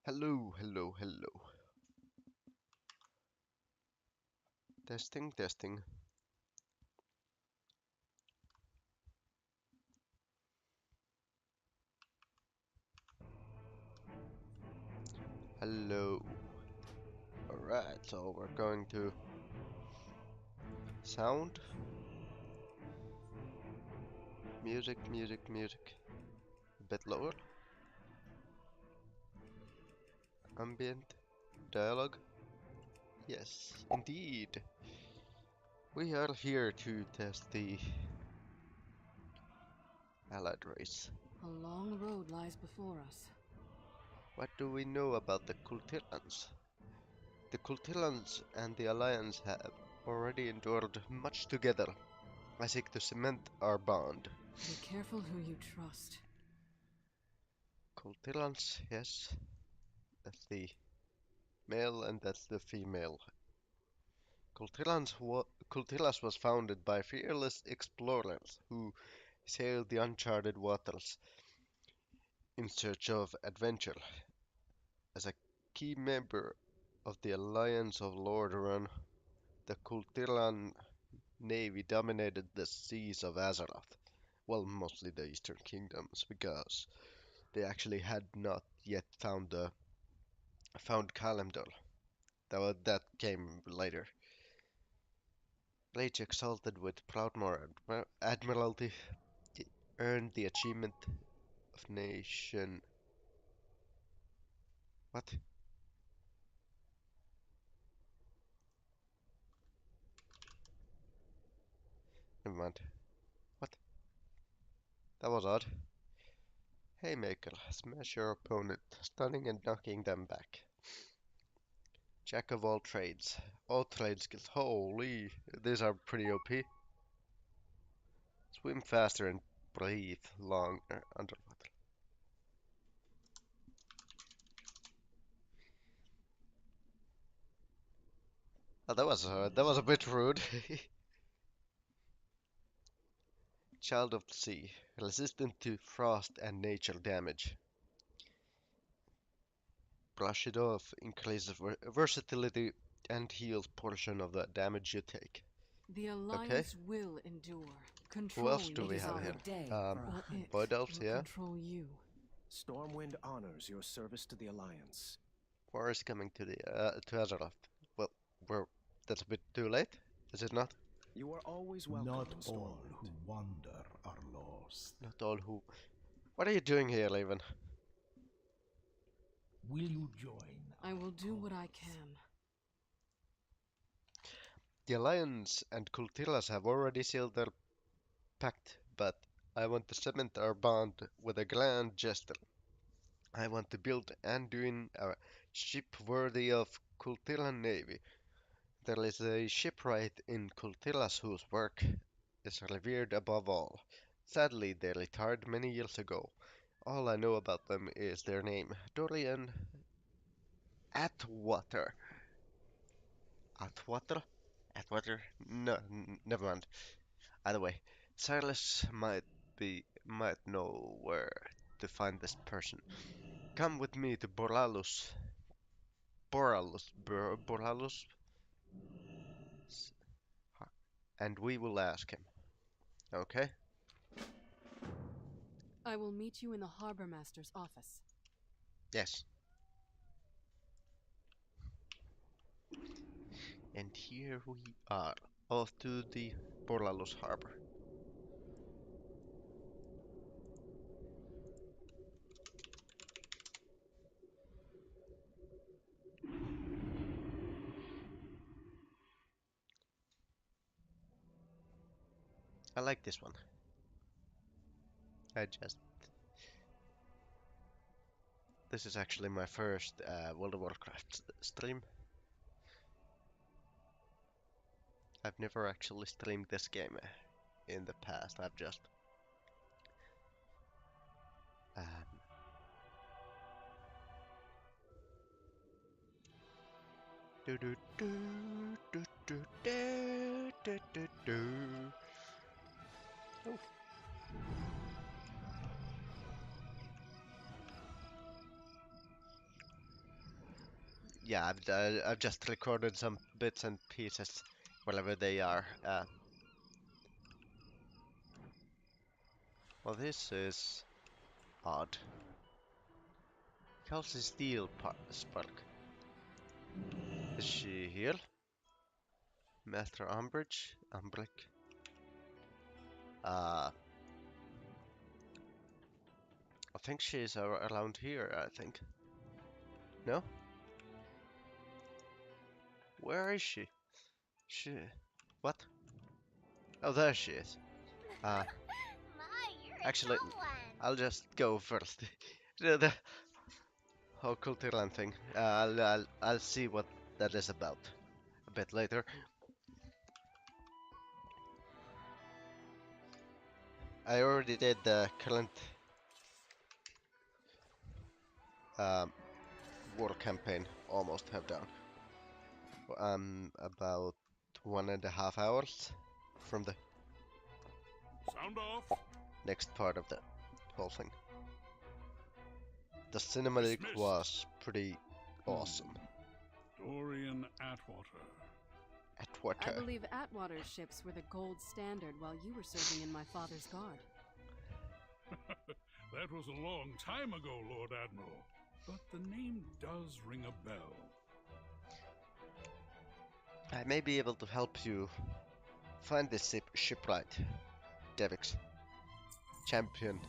Hello, hello, hello. Testing, testing. Hello. Alright, so we're going to sound, music, music, music. A bit lower. Ambient, dialogue. Yes, indeed. We are here to test the Allied race. A long road lies before us. What do we know about the Kultirans? The Kultirans and the Alliance have already endured much together. I seek to cement our bond. Be careful who you trust. Kultirans, yes. That's the male and that's the female. Kultilas was founded by fearless explorers who sailed the uncharted waters in search of adventure. As a key member of the Alliance of Lordaeron, the Kultilan navy dominated the seas of Azeroth. Well, mostly the Eastern Kingdoms, because they actually had not yet found Kalimdor. That came later. Rage exalted with Proudmoore Admiralty earned the achievement of Nation. What? Never mind. What? That was odd. Haymaker. Smash your opponent, stunning and knocking them back. Jack of all trades. All trade skills. Holy, these are pretty OP. Swim faster and breathe longer underwater. Oh, that was a bit rude. Child of the Sea. Resistant to frost and nature damage. Brush it off. Increases versatility and heals portion of the damage you take. The Okay. Alliance will endure. Who else Control do you. we It is have our here? day. Or it Boyd Elves, will yeah. control you. Stormwind honors your service to the Alliance. War is coming to Azeroth. Well, we're that's a bit too late, is it not? You are always welcome Not in all Stormwind. who wander are lost. Not all who. What are you doing here, Levin? Will you join I will our do what I cause? can. The Alliance and Kultiras have already sealed their pact, but I want to cement our bond with a grand gesture. I want to build Anduin a ship worthy of Kultiran navy. There is a shipwright in Kultiras whose work is revered above all. Sadly, they retired many years ago. All I know about them is their name, Dorian Atwater. Atwater? Atwater? No, never mind. Either way, Silas might know where to find this person. Come with me to Boralus, and we will ask him. Okay? I will meet you in the Harbor Master's office. Yes. And here we are, off to the Boralus harbor. I like this one. I just This is actually my first World of Warcraft stream. I've never actually streamed this game in the past. I've just um, do do do do do do do do do. Oh, yeah, I've just recorded some bits and pieces, wherever they are. Well, this is odd. Kelsey Steel Spark. Is she here? Master Umbridge? Umbrick? I think she's around here, I think. No? Where is she? She... What? Oh, there she is. Uh, actually, I'll just go first. The whole Tiran thing. I'll see what that is about a bit later. I already did the current um, war campaign, almost have done. I'm about 1.5 hours from the Sound off. next part of the whole thing. The cinematic Dismissed. was pretty awesome. Dorian Atwater. I Atwater. believe Atwater's ships were the gold standard while you were serving in my father's guard. That was a long time ago, Lord Admiral. But the name does ring a bell. I may be able to help you find this shipwright, Devix. Champion.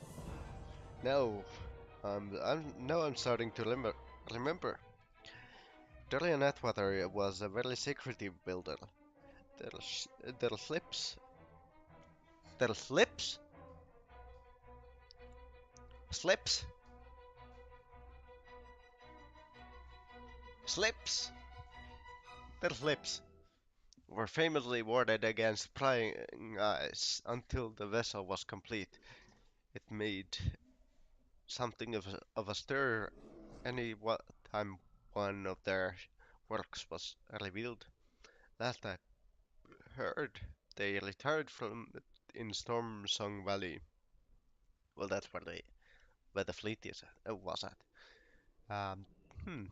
Now, I'm starting to remember. Dorian Atwater was a very secretive builder. Their slips. Their slips? Slips? Slips? Their slips were famously warded against prying eyes until the vessel was complete. It made something of a stir any time one of their works was revealed. Last I heard, they retired from in Storm Song Valley. Well, that's where the fleet was at. Um, hmm.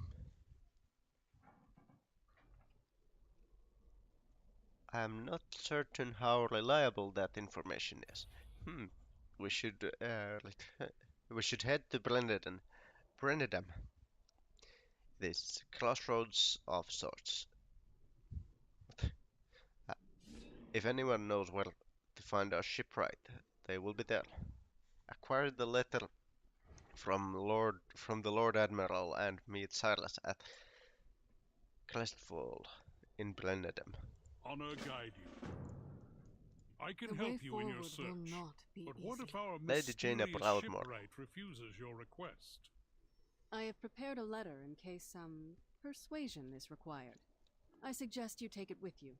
I'm not certain how reliable that information is. Hmm. We should we should head to Brenedam. This crossroads of sorts. Uh, If anyone knows where to find our shipwright, they will be there. Acquire the letter from the Lord Admiral and meet Silas at Crestfall in Blenheim. Honor guide you. I can The help way you in your forward search. will not be But what easy. if our Lady Jaina mysterious Proudmoore. shipwright refuses your request? I have prepared a letter in case some persuasion is required. I suggest you take it with you.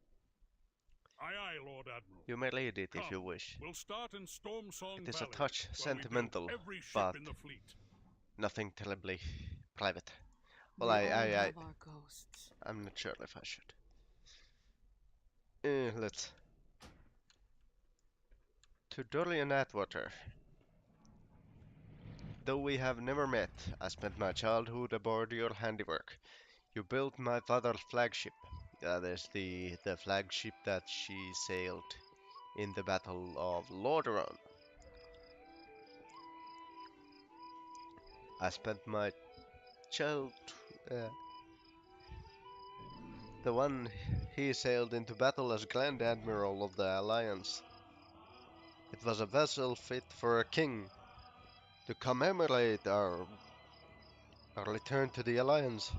Aye, aye, Lord Admiral. You may read it Come, if you wish. we'll start in Storm Song It is a Valley, touch where we built sentimental, every ship but in the fleet. nothing terribly private. Well, We all have our ghosts. I'm not sure if I should. Let's to Dorian Atwater. Though we have never met, I spent my childhood aboard your handiwork. You built my father's flagship. That is the flagship that she sailed in the Battle of Lordaeron. I spent my child, uh, the one he sailed into battle as Grand Admiral of the Alliance. It was a vessel fit for a king. To commemorate our return to the Alliance,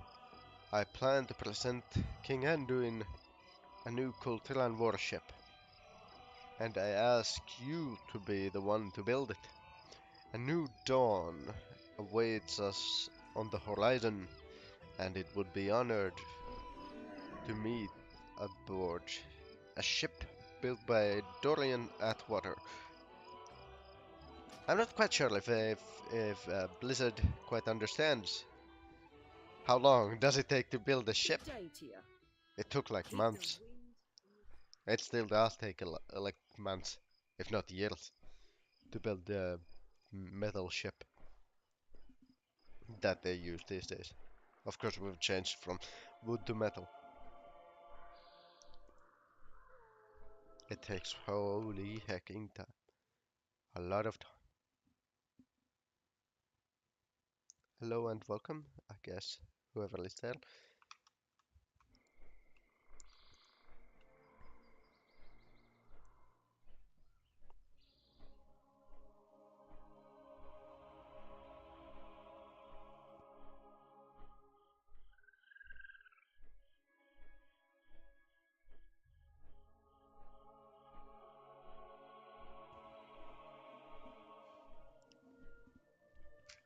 I plan to present King Anduin a new Kultiran warship, and I ask you to be the one to build it. A new dawn awaits us on the horizon, and it would be honored to meet aboard a ship built by Dorian Atwater. I'm not quite sure if Blizzard quite understands how long does it take to build a ship. It took like months. It still does take like months, if not years, to build the metal ship that they use these days. Of course, we've changed from wood to metal. It takes holy hecking time. A lot of time. Hello and welcome, I guess, whoever is there.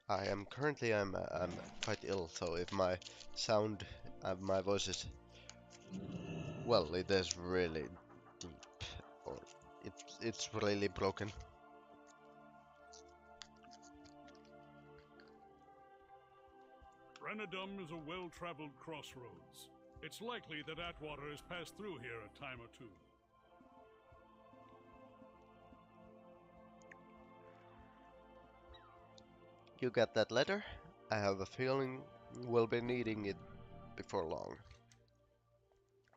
I'm currently I'm quite ill, so if my sound, my voice is, well, it is really deep, or it's really broken. Renadum is a well-traveled crossroads. It's likely that Atwater has passed through here a time or two. You got that letter? I have a feeling we'll be needing it before long.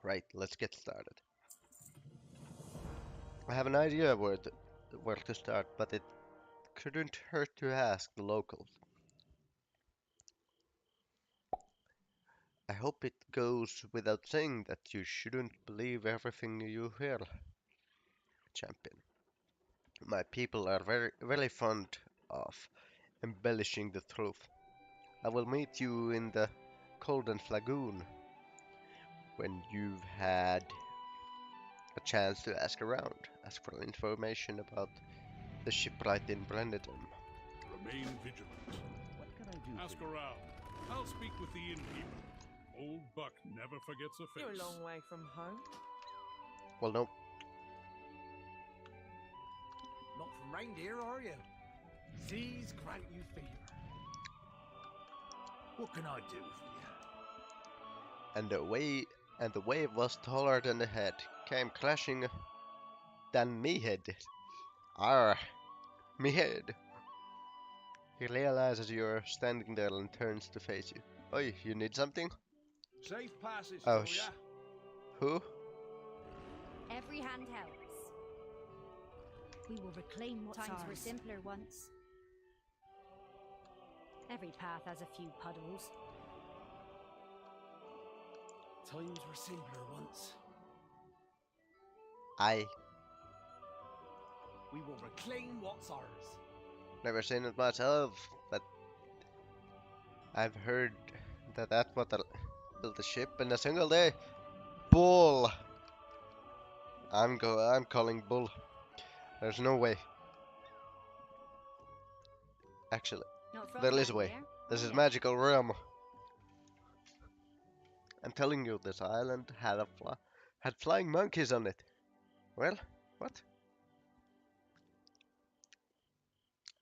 Right, let's get started. I have an idea where to start, but it couldn't hurt to ask the locals. I hope it goes without saying that you shouldn't believe everything you hear, champion. My people are very fond of embellishing the truth. I will meet you in the Golden Flagoon when you've had a chance to ask around, ask for information about the shipwright in Brennedom. Remain vigilant. What can I do Ask for you? around. I'll speak with the innkeeper. Old Buck never forgets a face. You're a long way from home. Well, no, Not from round here, are you? Seas grant you fever. What can I do for you? and the wave was taller than the head, came crashing than me head did. Arr, me head. He realizes you're standing there and turns to face you. Oi, you need something? Safe passage Oh, for ya. Who? Every hand helps. We will reclaim what's Times ours. were simpler once. Every path has a few puddles. Times were simpler once. I We will reclaim what's ours. never seen it myself, but I've heard that Atwater built a ship in a single day. Bull! I'm calling bull. There's no way. Actually, Not from there is a around way. here, This are is ya? magical realm. I'm telling you, this island had flying monkeys on it. Well, what?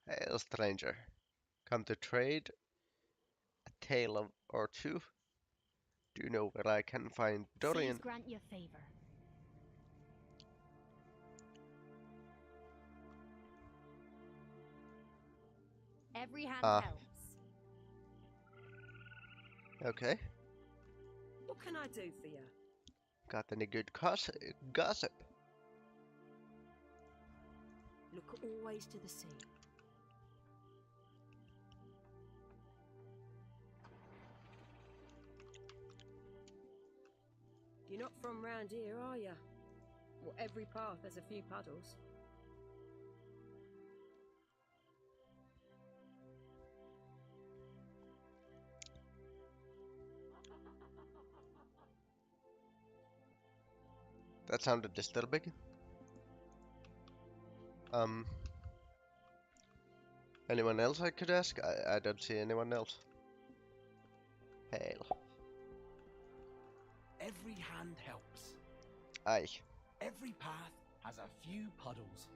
Hail, stranger. Come to trade a tale of or two? Do you know where I can find Seas Dorian? grant you favor. Every hand Ah. helps. Okay. What can I do for you? Got any good gossip? Look always to the sea. You're not from round here, are you? Well, every path has a few puddles. That sounded disturbing. Um, anyone else I could ask? I don't see anyone else. Hail. Every hand helps. Aye. Every path has a few puddles.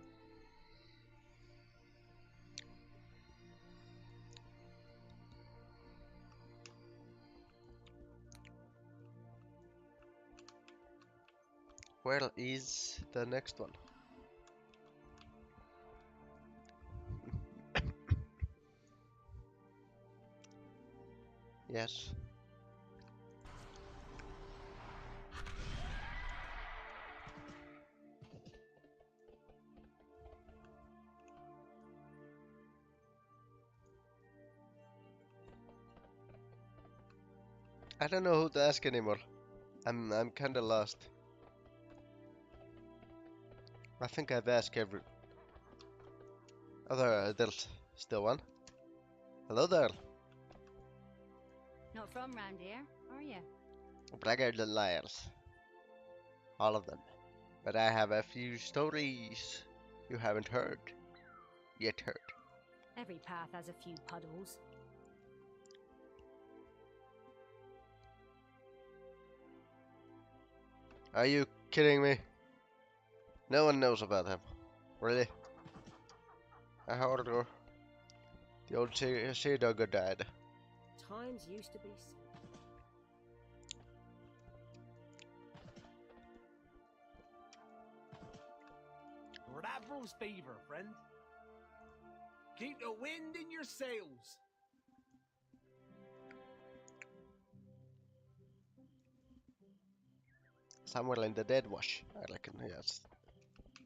Where is the next one? Yes. I don't know who to ask anymore. I'm kinda lost. I think I've asked every... Oh, there's still one. Hello there. Not from round here, are you? Braggarts and liars. All of them. But I have a few stories you haven't heard. Yet heard. Every path has a few puddles. Are you kidding me? No one knows about him. Really? I heard the old sea dogger died. Times used to be simpler. Ravros fever, friend. Keep the wind in your sails. Somewhere in the dead wash, I reckon, yes.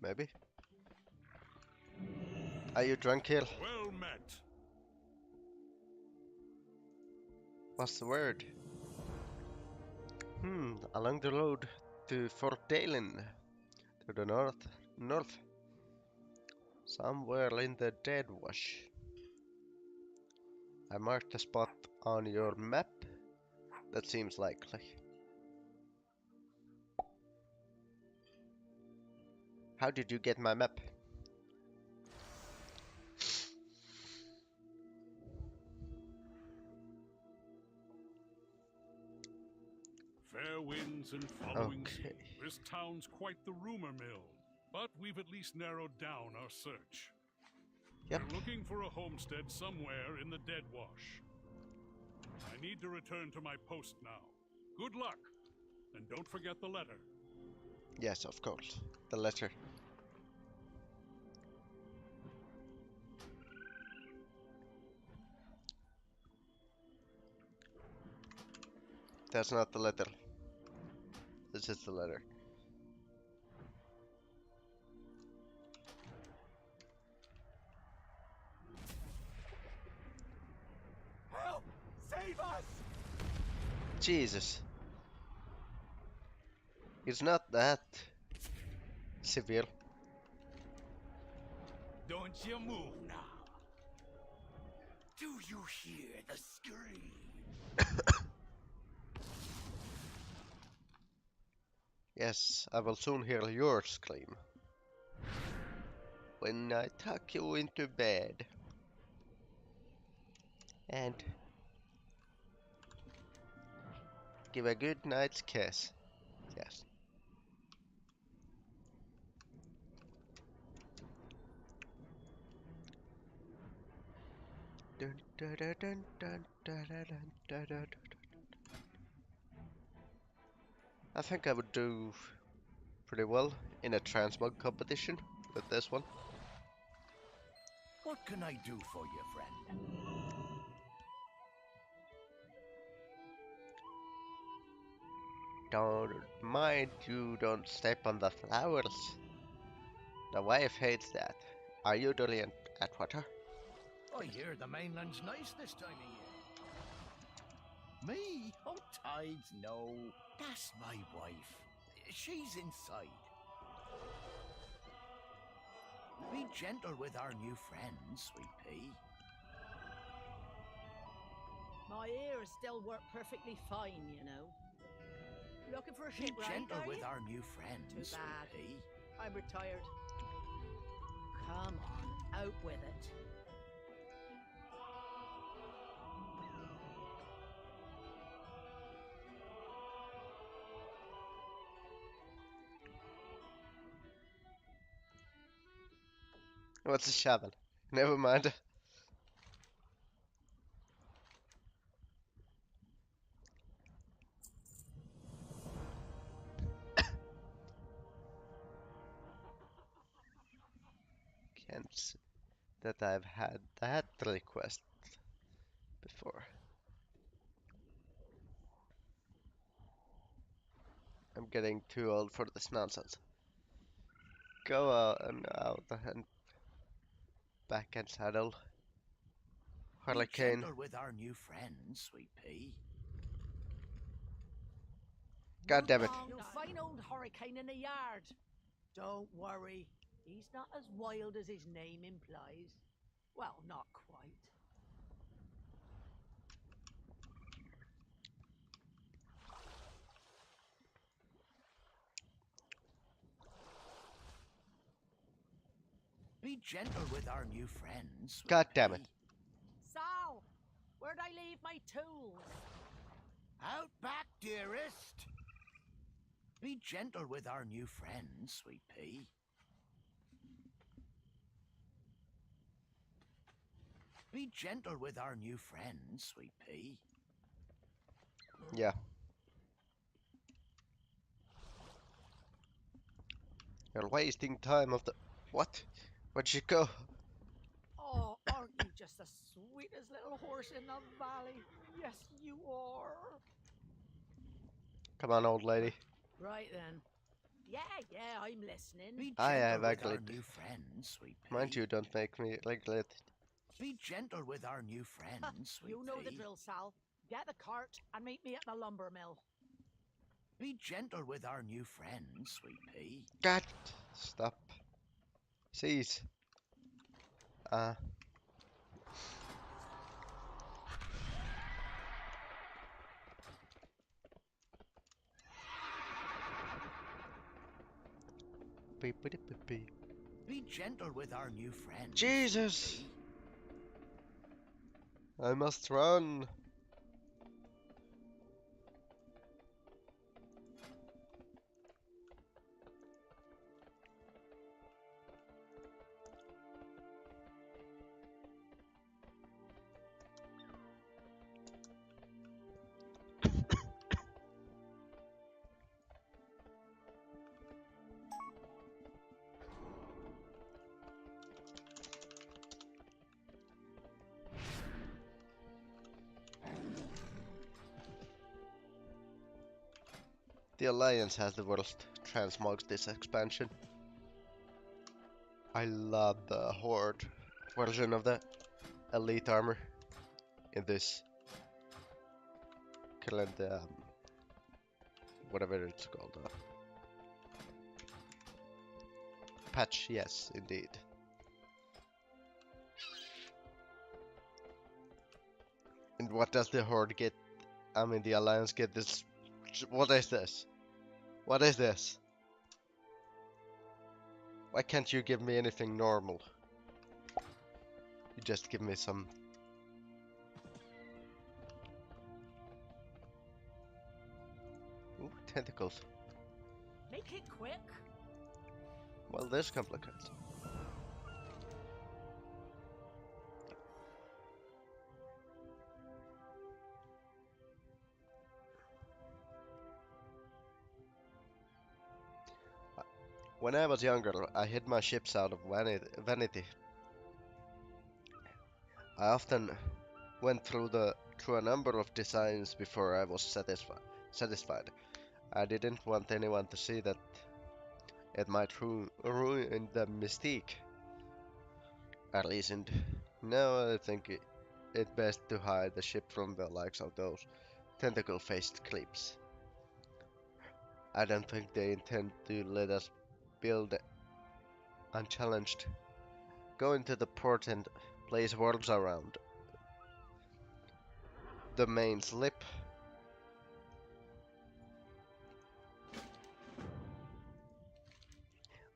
Maybe. Are you drunk here? Well met. What's the word? Along the road to Fort Dalen. To the north. Somewhere in the dead wash. I marked a spot on your map. That seems likely. How did you get my map? Fair winds and following sea. Okay. This town's quite the rumor mill, but we've at least narrowed down our search. Yep. We're looking for a homestead somewhere in the Dead Wash. I need to return to my post now. Good luck, and don't forget the letter. Yes, of course. The letter. That's not the letter. This is the letter. Help! Save us! Jesus. It's not that severe. Don't you move now. Do you hear the scream? Yes, I will soon hear your scream. When I tuck you into bed. And give a good night's kiss. Yes. Dun, dun, dun, dun, dun, dun, dun, dun, dun, dun. I think I would do pretty well in a transmog competition with this one. What can I do for you, friend? Don't mind you don't step on the flowers. The wife hates that. Are you Dolly and Atwater? I hear the mainland's nice this time of year. Me? Oh, tides, no. That's my wife. She's inside. Be gentle with our new friend, sweet pea. My ears still work perfectly fine, you know. Looking for a Be shipwright, gentle are with you? our new friend, Too sweet bad. pea. I'm retired. Come on, out with it. What's a shovel? Never mind. Can't s- that I've had that request before. I'm getting too old for this nonsense. Go out and back and saddle. Be Harlequin. gentle with our new friend, sweet pea. God damn it. You'll find old Hurricane in the yard. Don't worry. He's not as wild as his name implies. Well, not quite. Be gentle with our new friends. God damn it. Sal, where'd I leave my tools? Out back, dearest. Be gentle with our new friends, sweet pea. Be gentle with our new friends, sweet pea. Yeah. You're wasting time of the... What? Where'd she go? Oh, aren't you just the sweetest little horse in the valley? Yes, you are. Come on, old lady. Right then. Yeah, I'm listening. Be I gentle have with our ugly- new friends, sweet pea. Mind you, don't make me like that. Be gentle with our new friends, sweet You know the pea. drill, Sal. Get the cart and meet me at the lumber mill. Be gentle with our new friends, sweet pea. God! Stop. Cease. Beep. Be gentle with our new friends. Jesus! sweet pea. I must run. The Alliance has the worst transmogs this expansion. I love the Horde version of the Elite armor in this current, whatever it's called. Patch, yes, indeed. And what does the Horde get? I mean, the Alliance get this. What is this? What is this? Why can't you give me anything normal? You just give me some... Ooh, tentacles. Make it quick. Well, this is complicated. When I was younger, I hid my ships out of vanity. I often went through a number of designs before I was satisfied. I didn't want anyone to see that it might ruin the mystique. At least now I think it best to hide the ship from the likes of those tentacle-faced creeps. I don't think they intend to let us build unchallenged. Go into the port and place worlds around the main slip.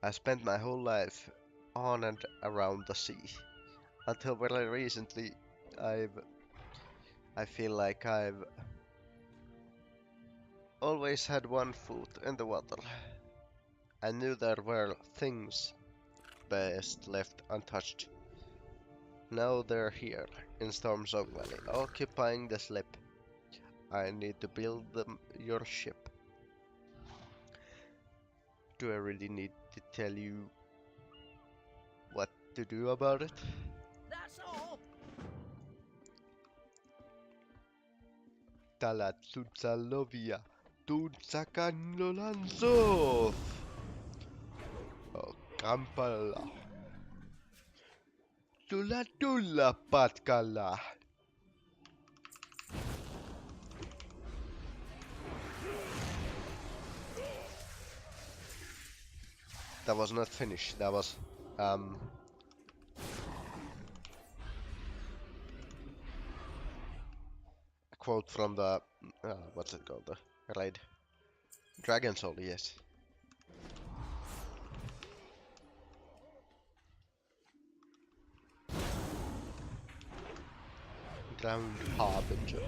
I spent my whole life on and around the sea. Until very recently, I feel like I've always had one foot in the water. I knew there were things best left untouched. Now they're here, in Stormsong Valley, occupying the slip. I need to build your ship. Do I really need to tell you what to do about it? That's all. Talat Sutsalovia, Tutsakan Lolanzov! Oh, Kampala. Tulla Patkala. That was not finished. That was a quote from the what's it called? The raid. Dragon Soul, yes. Ground Harbinger.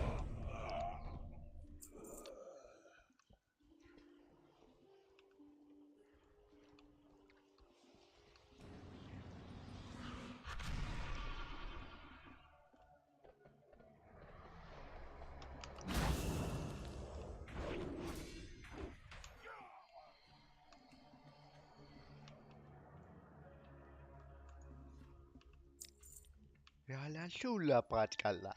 Jalla sulla patkalla.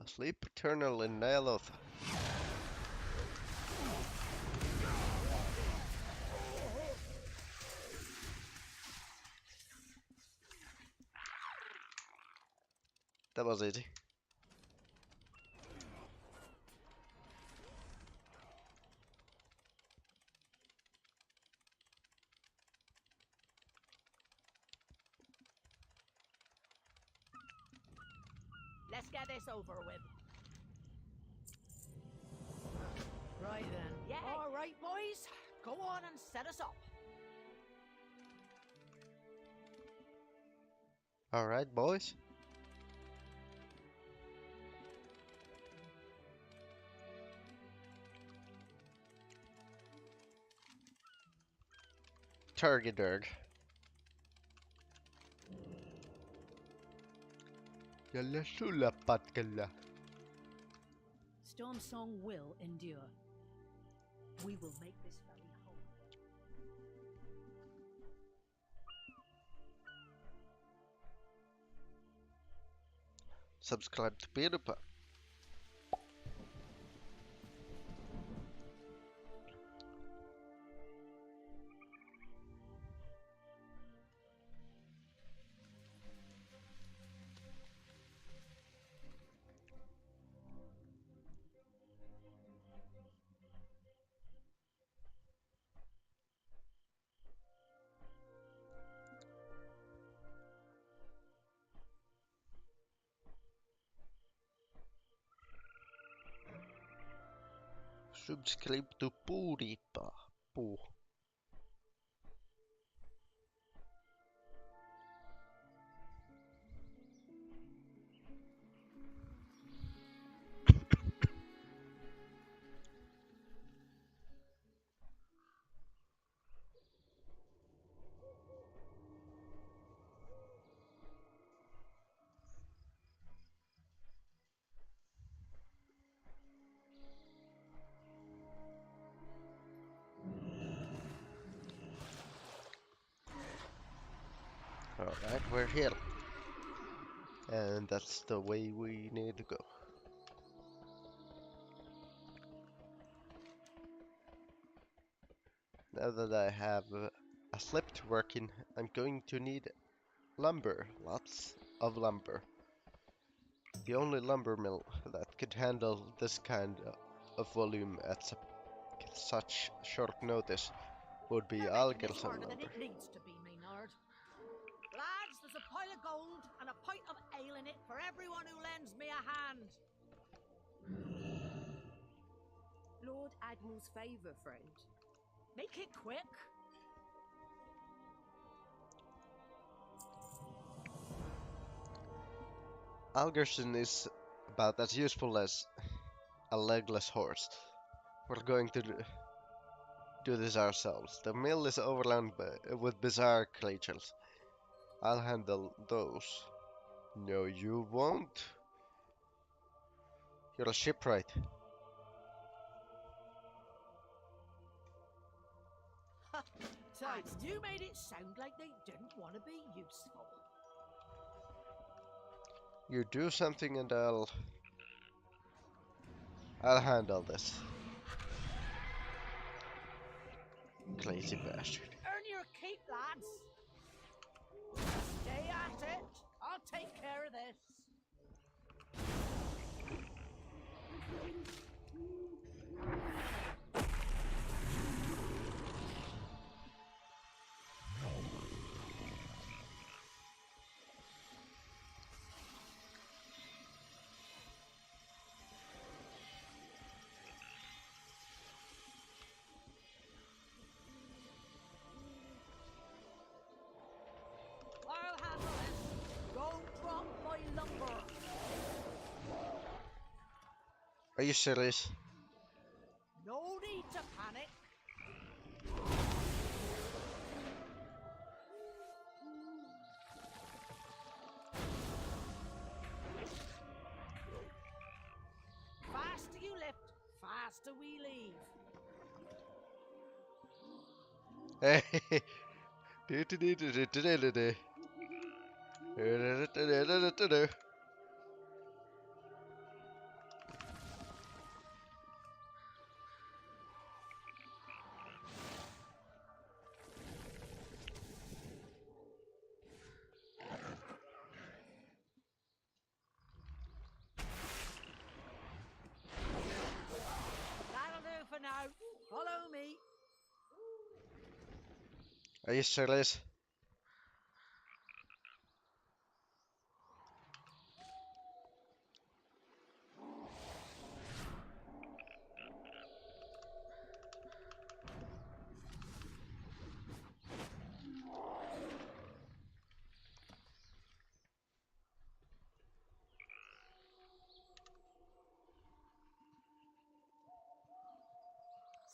Sleep eternal in Nyloth. That was easy. Let's get this over with. Right then. Yeah. All right, boys. Go on and set us up. Alright, boys. Turgiderg. Jalla sulla patkalla. Storm Song will endure. We will make this valley whole. Subscribe to PewDiePie. Subscribe to PewDiePie. Puu. Alright, we're here. And that's the way we need to go. Now that I have a slipped working, I'm going to need lumber. Lots of lumber. The only lumber mill that could handle this kind of volume at such short notice would be You're making this Algerson harder than lumber. it needs to be, Maynard. Lads, there's a pile of gold and a pint of ale in it for everyone who lends me a hand. Lord Admiral's favour, friend. Make it quick. Algerson is about as useful as a legless horse. We're going to do this ourselves. The mill is overrun with bizarre creatures. I'll handle those. No, you won't. You're a shipwright. And you made it sound like they didn't want to be useful. You do something and I'll handle this. Crazy bastard. Earn your keep, lads. Stay at it. I'll take care of this. I'll handle it. Don't drop my lumber. Are you serious? No need to panic. Faster you lift, faster we leave. Hey. That'll do for now. Follow me. Are you serious?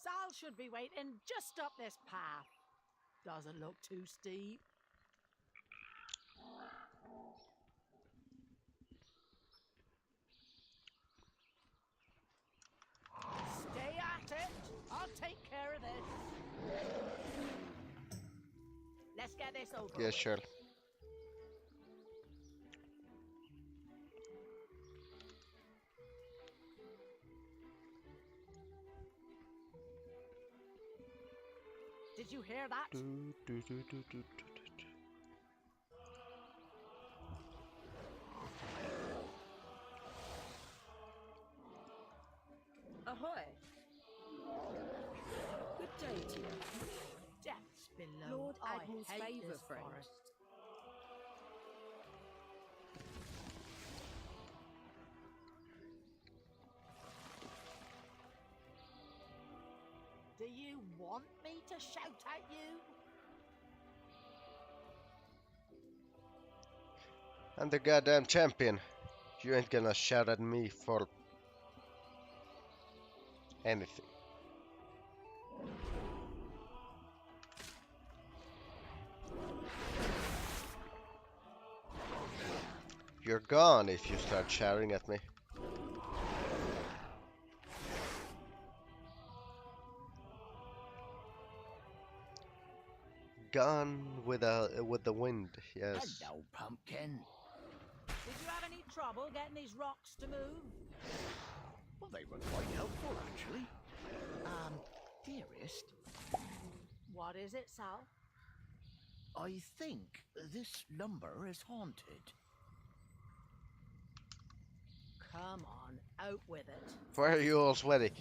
Sal should be waiting just up this path. Doesn't look too steep. Stay at it. I'll take care of this. Let's get this over Yeah, with. sure. Did you hear that? Ahoy! Good day to you. Depths below. Lord I Admiral's hate favour, this friend. forest. Do you want me to shout at you? I'm the goddamn champion. You ain't gonna shout at me for anything. You're gone if you start shouting at me. Gone with the wind, yes. Hello, pumpkin. Did you have any trouble getting these rocks to move? Well, they were quite helpful, actually. Dearest, What is it, Sal? I think this lumber is haunted. Come on, out with it. Why are you all sweaty?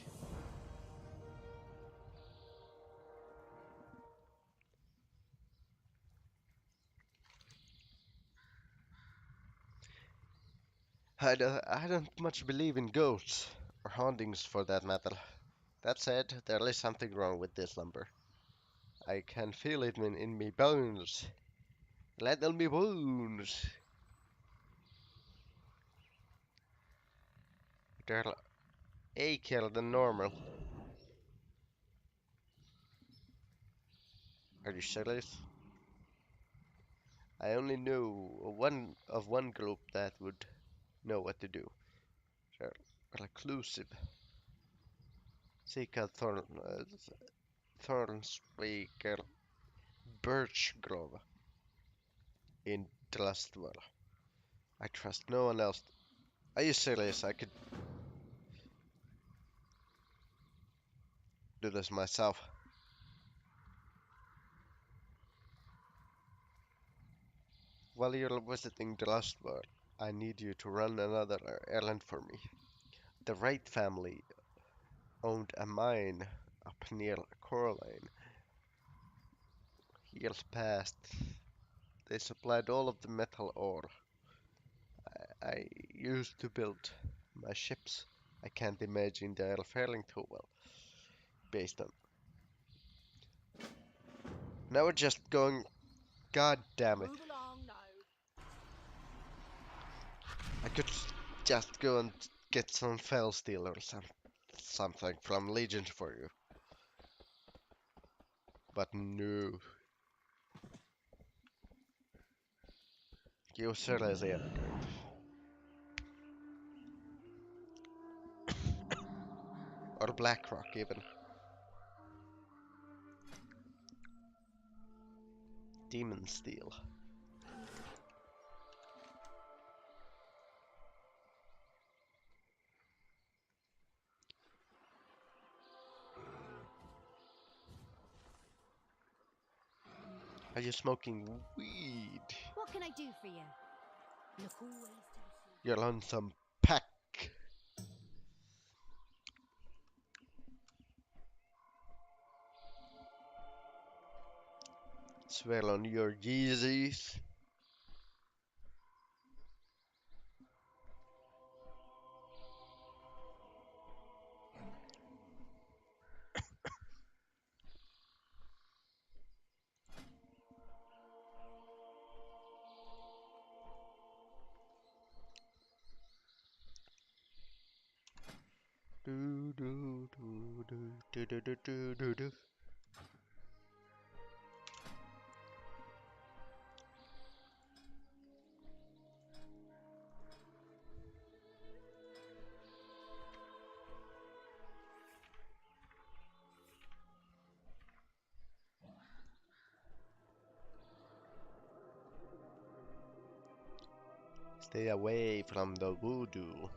I don't much believe in ghosts, or hauntings for that matter. That said, there is something wrong with this lumber. I can feel it in me bones. Little me bones. They're achier than normal. Are you serious? I only knew one group that would know what to do. They're reclusive. Seek out Thornspeaker Birchgrove in Trustwell. I trust no one else. Are you serious? I could do this myself. While you're visiting Trustwell, I need you to run another errand for me. The Wright family owned a mine up near Coraline. Years past, they supplied all of the metal ore I used to build my ships. I can't imagine they are faring too well, based on. Now we're just going. God damn it! Move along now. I could just go and get some fell steel or something from Legion for you, but no. You seriously are going. Or Blackrock even. Demon Steel. Are you smoking weed? What can I do for you? Look always to the sea. You're on some pack. Swear on your Yeezys. Do do do do do do do do do do. Stay away from the voodoo.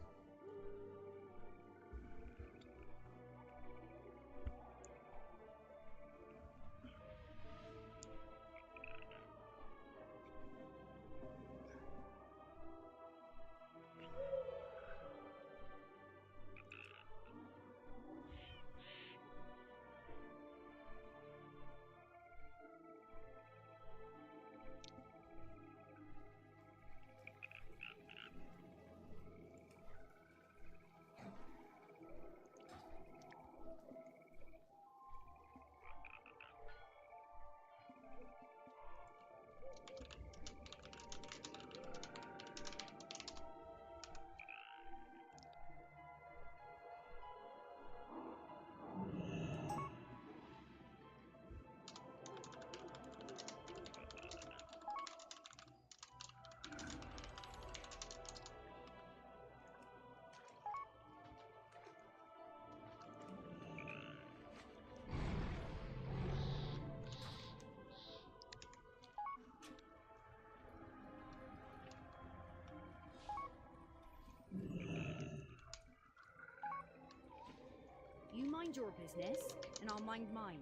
You mind your business, and I'll mind mine.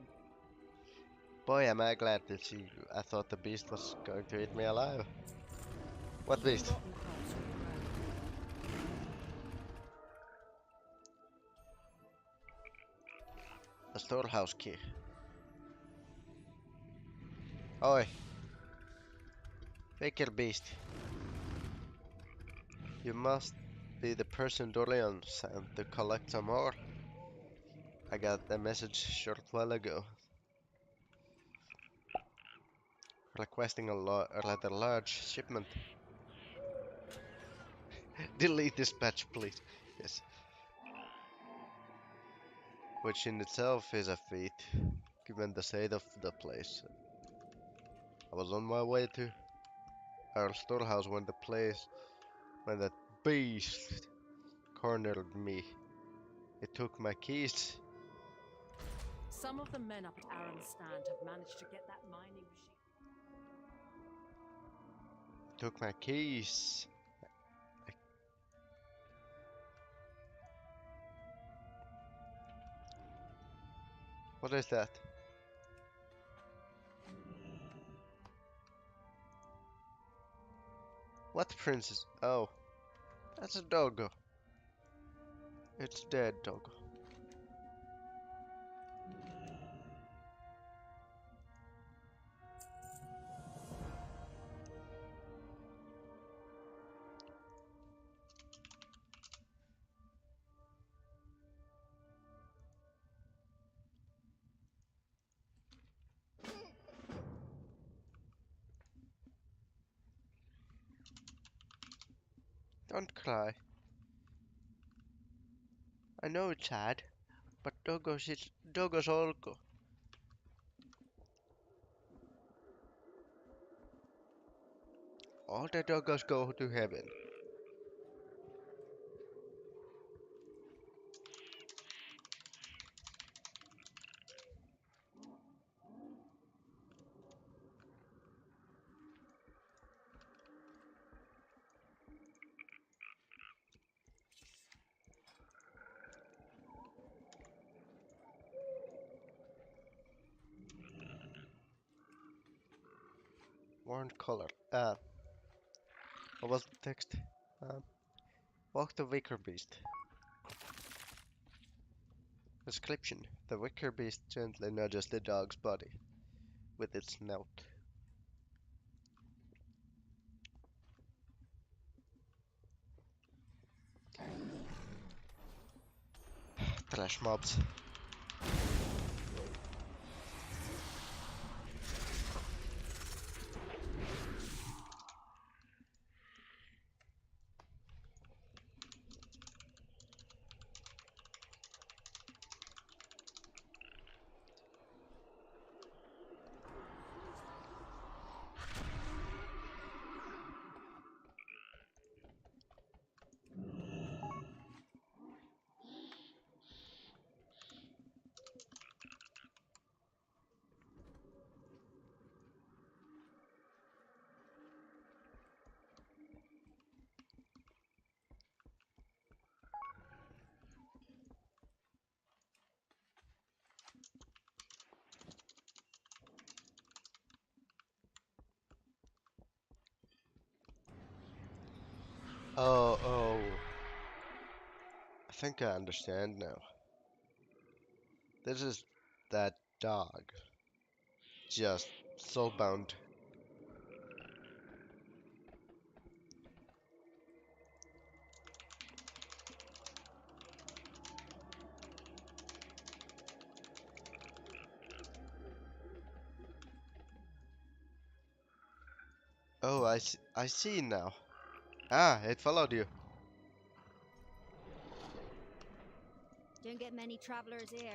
Boy, am I glad to see you. I thought the beast was going to eat me alive. What Even beast? rotten crops will grow. A storehouse key. Oi. Faker beast. You must be the person Dorian sent to collect some more. I got a message short while ago. Requesting a rather large shipment. Delete this patch, please. Yes. Which in itself is a feat, given the state of the place. I was on my way to our storehouse when that beast cornered me. It took my keys. Some of the men up at Aaron's stand have managed to get that mining machine. Took my keys. What is that? What princess? Oh, that's a doggo. It's dead doggo. Don't cry. I know it's sad, but doggos also. All the doggos go to heaven. Warned color. What was the text? Um, Walk the Wicker Beast. Description. The Wicker Beast gently nudges the dog's body with its snout. Trash mobs. Oh. I think I understand now. This is that dog. Just soulbound. Oh, I see now. Ah, it followed you. Don't get many travelers here.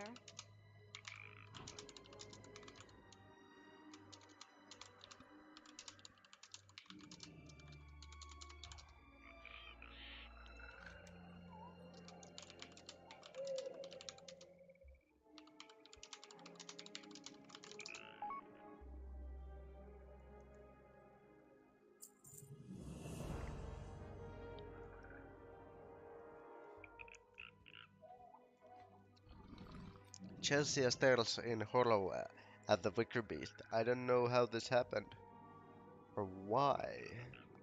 Chelsea stares in horror at the Wicker Beast. I don't know how this happened, or why,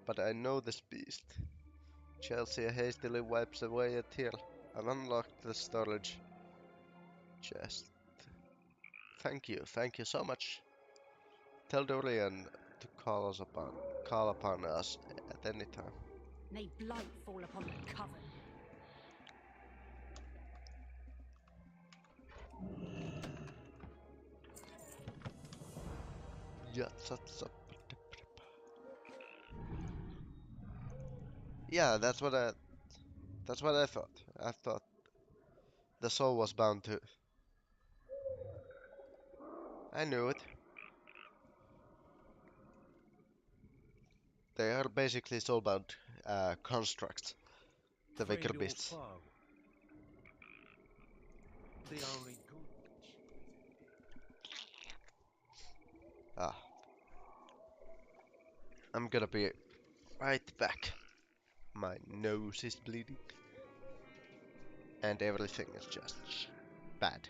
but I know this beast. Chelsea hastily wipes away a tear. I've unlocked the storage chest. Thank you so much. Tell Dorian to call upon us at any time. May blight fall upon the coven. Yeah, that's what I thought. I thought the soul was bound to. I knew it. They are basically soulbound constructs, the Afraid Vicar you'll beasts. fall. The only good. Ah, I'm gonna be right back. My nose is bleeding, and everything is just bad.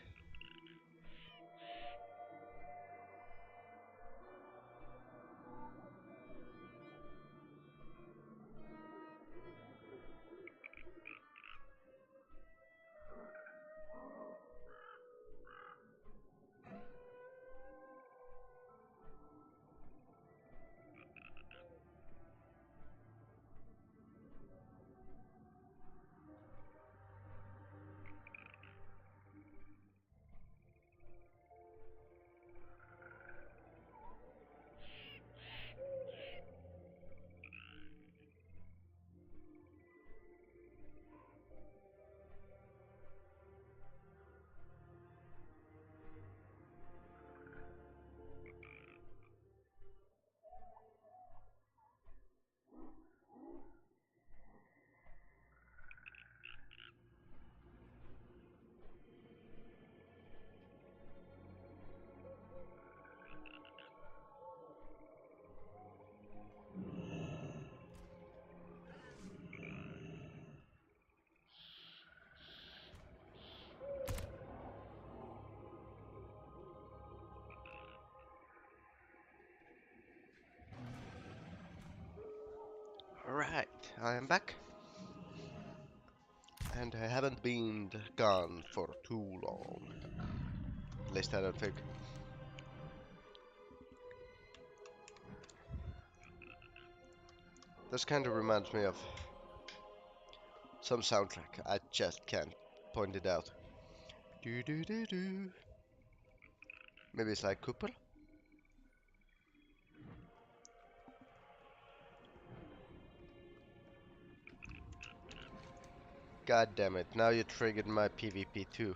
Alright, I am back. And I haven't been gone for too long. At least I don't think. This kind of reminds me of some soundtrack. I just can't point it out. Do do do do. Maybe it's like Cooper? God damn it, now you triggered my PvP too.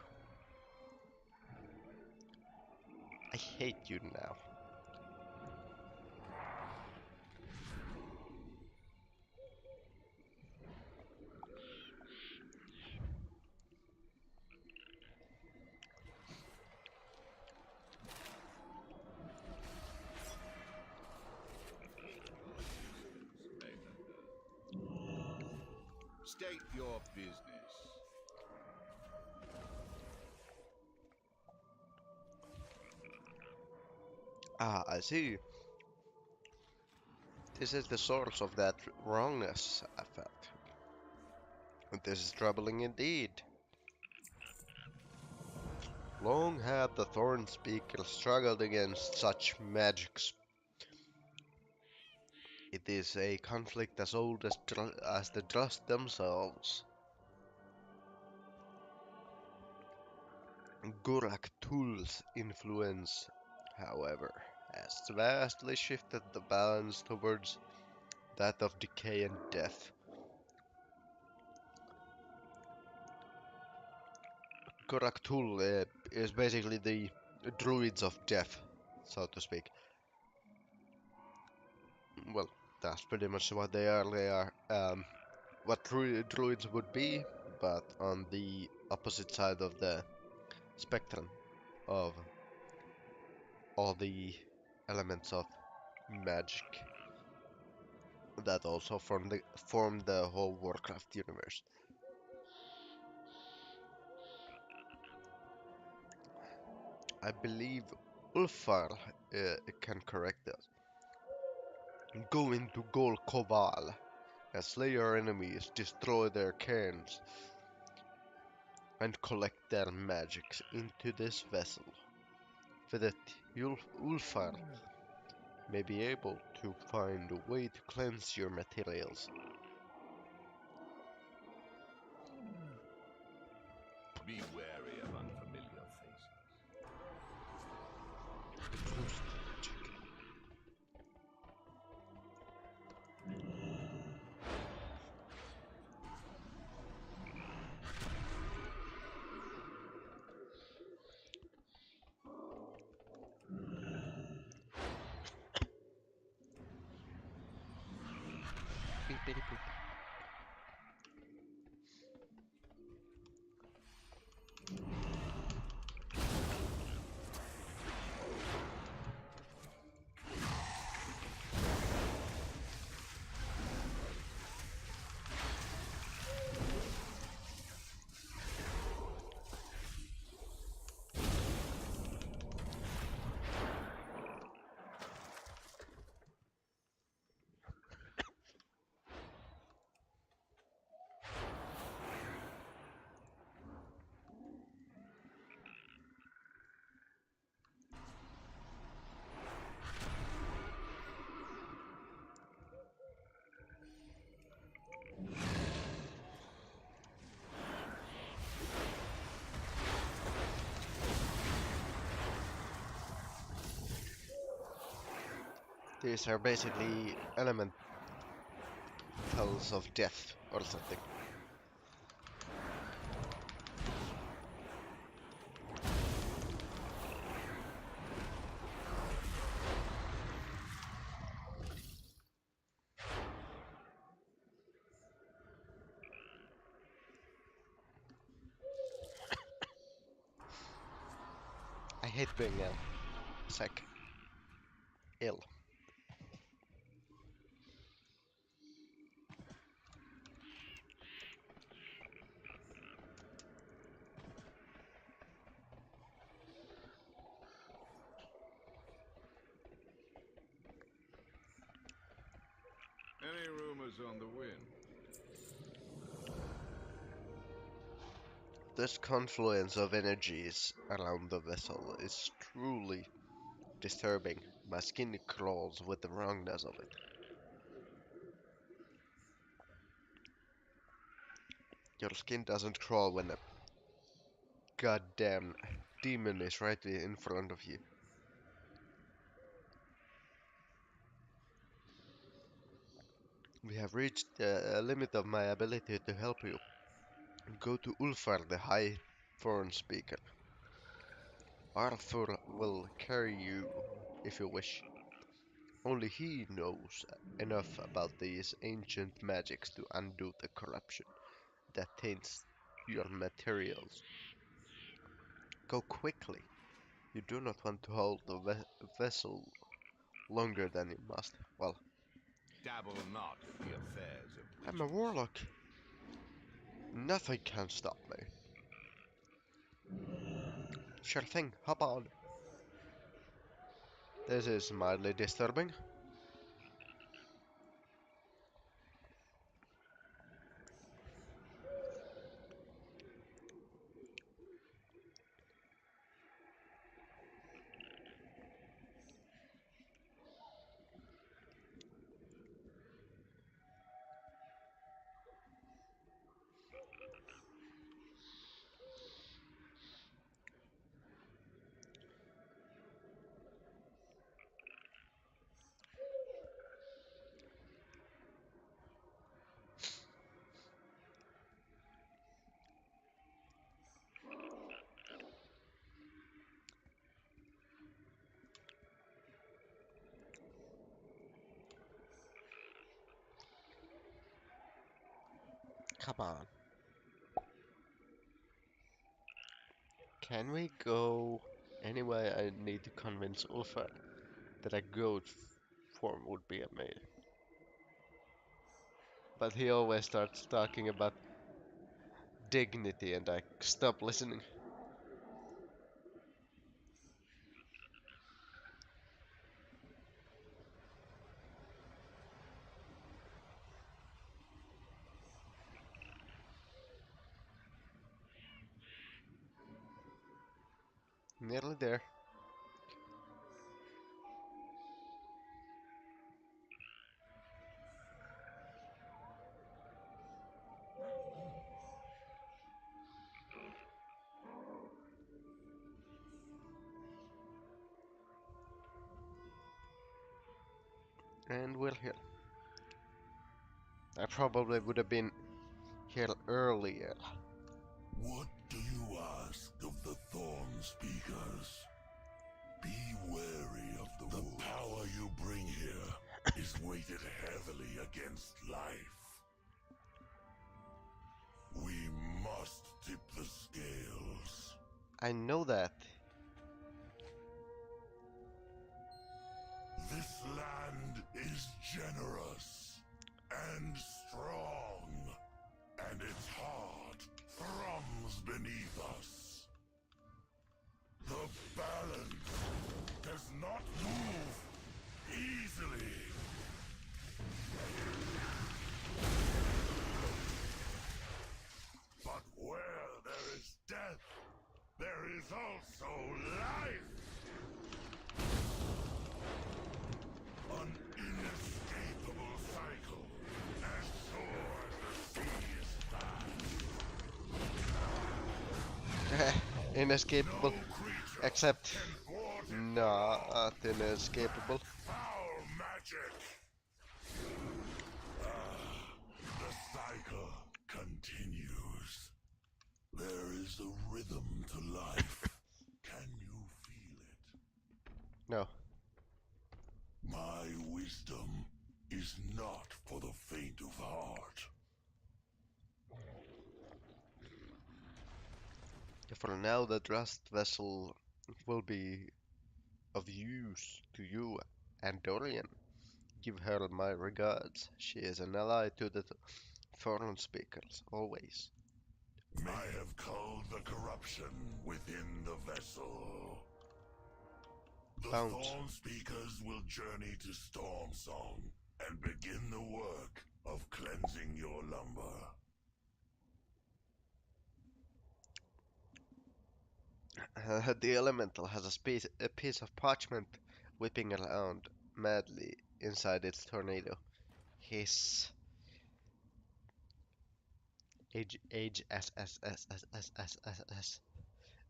I hate you now. State your business. Ah, I see. This is the source of that wrongness I felt. And this is troubling indeed. Long have the Thorn Speakers struggled against such magics. It is a conflict as old as the Dust themselves. Gurak Tul's influence, however, has vastly shifted the balance towards that of decay and death. Gurak Tul is basically the druids of death, so to speak. Well, that's pretty much what they are. They are what druids would be, but on the opposite side of the spectrum of all the elements of magic that also form the whole Warcraft universe. I believe Ulfar can correct us. Go into Gol Koval and slay your enemies, destroy their cairns, and collect their magics into this vessel. For that Ulfar may be able to find a way to cleanse your materials. Be wary of unfamiliar faces. Beep, beep. These are basically elementals of death or something. I hate being sick. Ill. Any rumors on the wind? This confluence of energies around the vessel is truly disturbing. My skin crawls with the wrongness of it. Your skin doesn't crawl when a goddamn demon is right in front of you. We have reached the limit of my ability to help you. Go to Ulfar, the High Thorn Speaker. Arthur will carry you if you wish. Only he knows enough about these ancient magics to undo the corruption that taints your materials. Go quickly. You do not want to hold the vessel longer than you must. Well, Dabble not in the affairs of I'm a witches. warlock. Nothing can stop me. Sure thing, hop on. This is mildly disturbing. Come on. Can we go anyway? I need to convince Ulfa that a goat form would be amazing. But he always starts talking about dignity and I stop listening. Nearly there. And we're here. I probably would have been here earlier. What do you ask of the Thorn Speakers? Be wary of the power you bring here is weighted heavily against life. I know that. This land is generous and strong, and its heart thrums beneath us. The balance does not move easily. But where there is death, there is also life. An inescapable cycle, as sure as the sea is vast. Inescapable. No creature Except can thwart it not inescapable. foul magic. The cycle continues. There is a rhythm to life. Can you feel it? No. My wisdom is not for the faint of heart. For now, the trust vessel will be of use to you and Dorian. Give her my regards. She is an ally to the foreign speakers, always. I have culled the corruption within the vessel. The Found. Thorn Speakers will journey to Storm Song and begin the work of cleansing your lumber. The elemental has a piece of parchment whipping around madly inside its tornado. Hiss. Age S.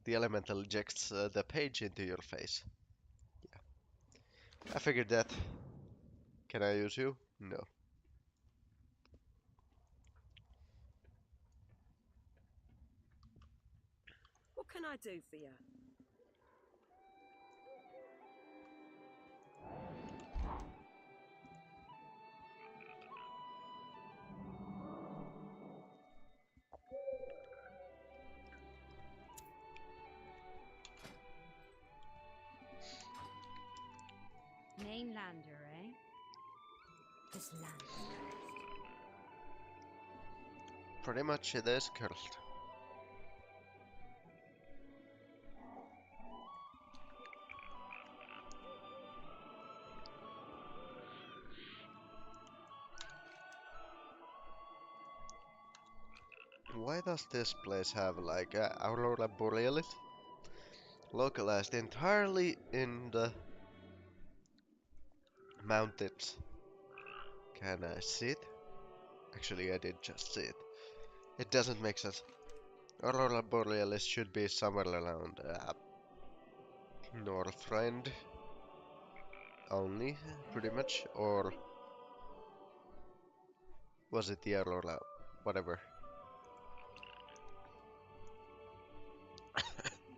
The elemental ejects the page into your face. Yeah. I figured that. Can I use you? No. What can I do for you? Mainlander, eh? This land is cursed. Pretty much it is cursed. Why does this place have like Aurora Borealis? Localized entirely in the mountains. Can I see it? Actually, I did just see it. It doesn't make sense. Aurora Borealis should be somewhere around Northrend only, pretty much, or was it the Aurora? Whatever.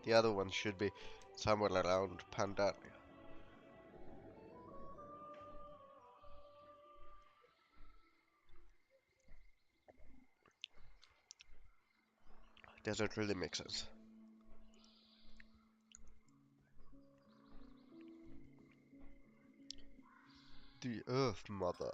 The other one should be somewhere around Pandaria. Doesn't really make sense. The Earth Mother.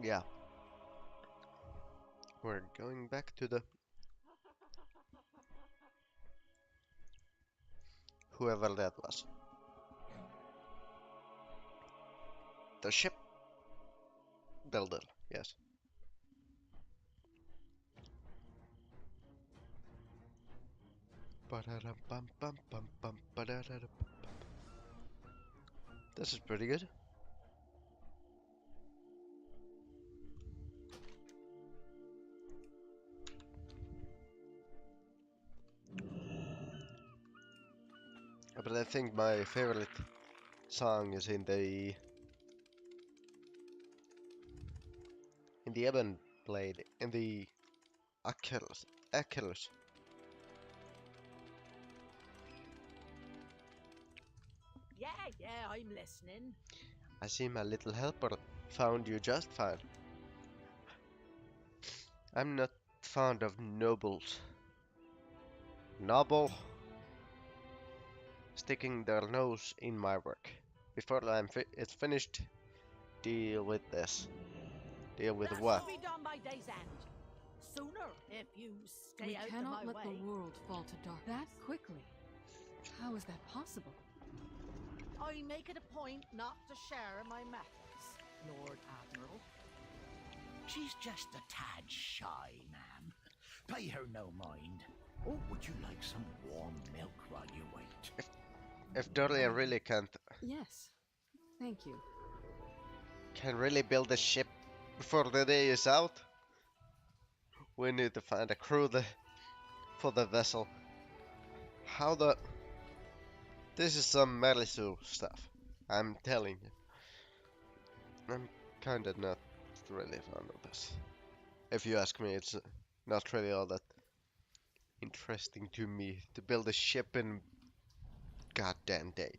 Yeah. We're going back to the whoever that was. The ship builder, yes. This is pretty good. But I think my favorite song is in the Ebon Blade, in the Achilles. Yeah, I'm listening. I see my little helper found you just fine. I'm not fond of nobles. Noble sticking their nose in my work. Before it's finished, deal with this. Deal with That what? should be done by day's end. Sooner, if you stay We out of cannot my let way. the world fall to dark that quickly. How is that possible? I make it a point not to share my methods, Lord Admiral. She's just a tad shy, ma'am. Pay her no mind. Or would you like some warm milk while you wait? If Dorian really can Yes. Thank you. really build a ship before the day is out, we need to find a crew for the vessel. How the... This is some Marisu stuff. I'm telling you. I'm kinda not really fond of this. If you ask me, it's not really all that interesting to me to build a ship in goddamn day.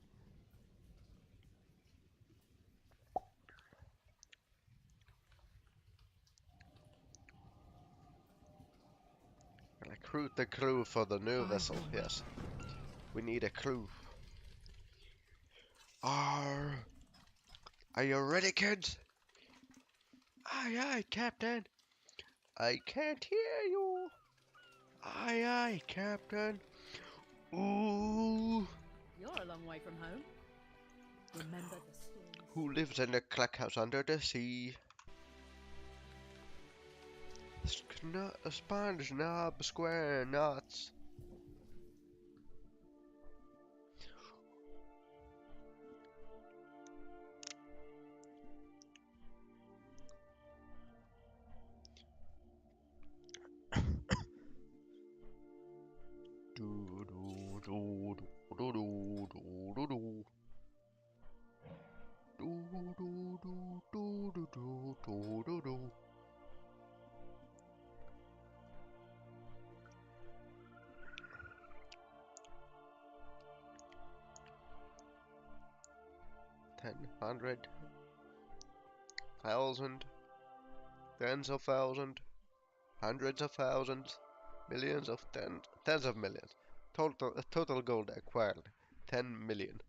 Recruit the crew for the new vessel, yes. We need a crew. Are you ready, kids? Aye, Captain. I can't hear you. Aye, Captain. Ooh. You're a long way from home. Remember the storms. Who lives in a clack house under the sea? Sponge knob square knots. Do do do do do do do do. Do do do do do do do do do. Ten, hundred, thousand, tens of thousand, hundreds of thousands, millions of tens of millions. Total gold acquired, 10 million.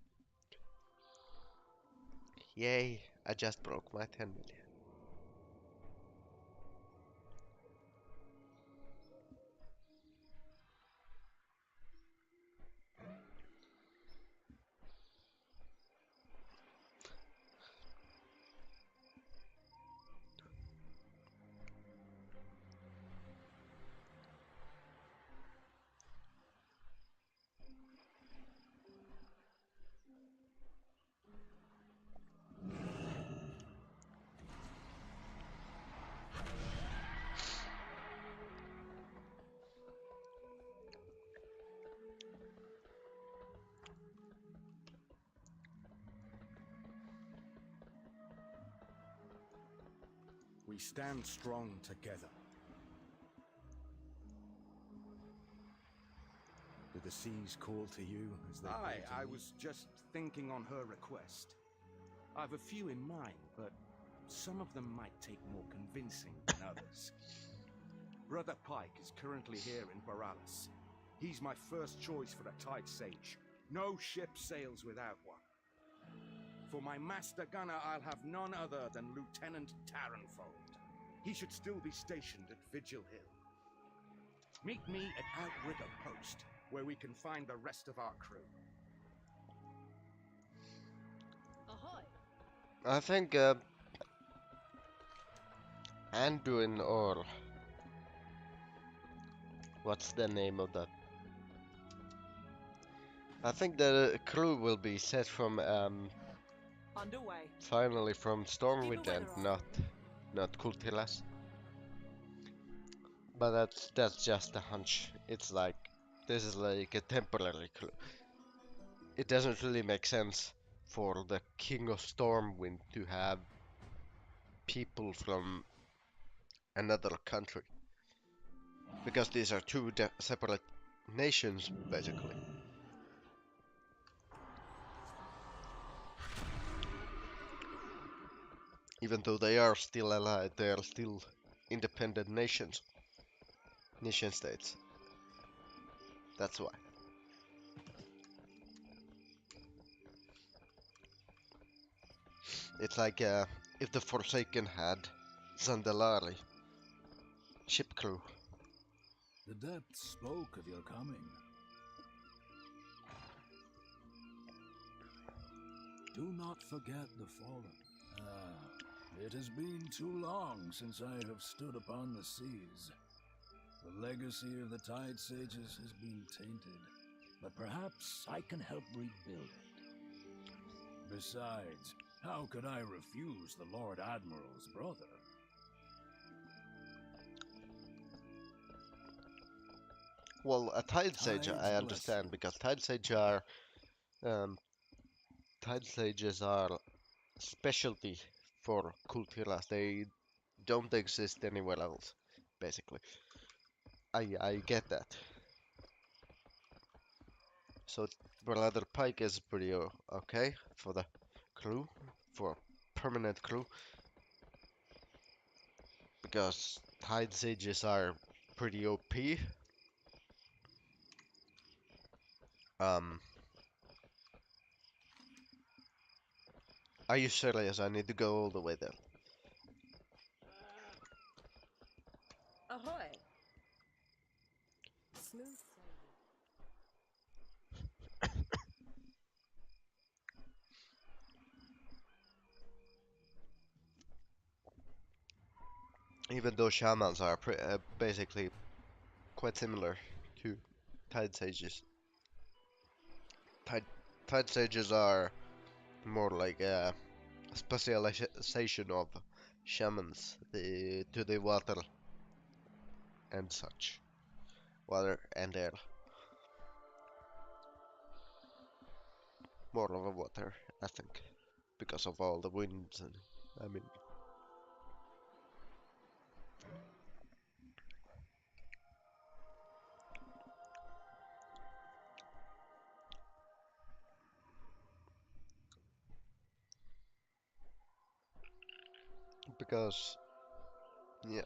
Yay! I just broke my 10 million. We stand strong together. Do the seas call to you as they call to me? I was just thinking on her request. I've a few in mind, but some of them might take more convincing than others. Brother Pike is currently here in Borealis. He's my first choice for a Tide Sage. No ship sails without one. For my master gunner, I'll have none other than Lieutenant Tiran. He should still be stationed at Vigil Hill. Meet me at Outrigger Post, where we can find the rest of our crew. Ahoy! I think Anduin or what's the name of that? I think the crew will be set from Underway. finally from Steamer Stormwind and weather on. not Kultilas. But that's just a hunch. It's like this is like a temporary crew. It doesn't really make sense for the King of Stormwind to have people from another country because these are two separate nations basically. Even though they are still allied, they are still independent nations, nation states. That's why. It's like if the Forsaken had Zandalari ship crew. The depths spoke of your coming. Do not forget the fallen. It has been too long since I have stood upon the seas. The legacy of the Tide Sages has been tainted, but perhaps I can help rebuild it. Besides, how could I refuse the Lord Admiral's brother? Well, a Tide Sage Tide's I understand blessing. because um, Tide Sages are specialty for Kultiras. They don't exist anywhere else, basically. I get that. So Brother Pike is pretty okay for the crew, for permanent crew, because Tide Sages are pretty OP. Um, are you serious? I need to go all the way there. Ahoy! Smooth sailing. Even though shamans are basically quite similar to Tide Sages. Tide, Tide Sages are more like a specialization of shamans to the water and such. Water and air. More of a water, I think. Because of all the winds and I mean because yeah.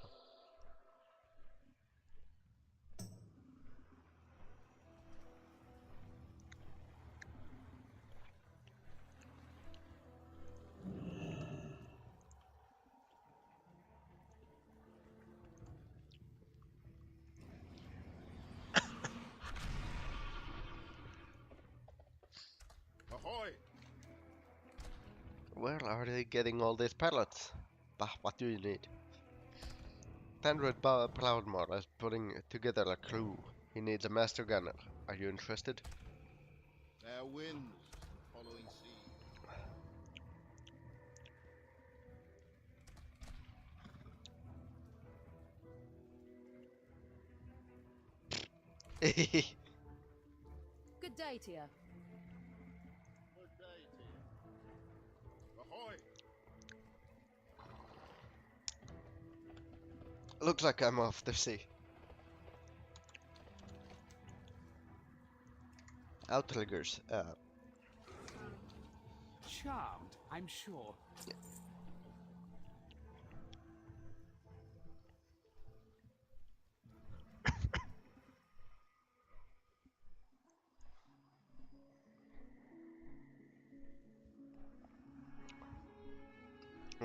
Ahoy! Where are they getting all these pallets? Bah, what do you need? Tandred Proudmore is putting together a crew. He needs a master gunner. Are you interested? Fair winds, following sea. Good day to you. Good day to you. Ahoy! Looks like I'm off the sea. Outriggers. Charmed, I'm sure.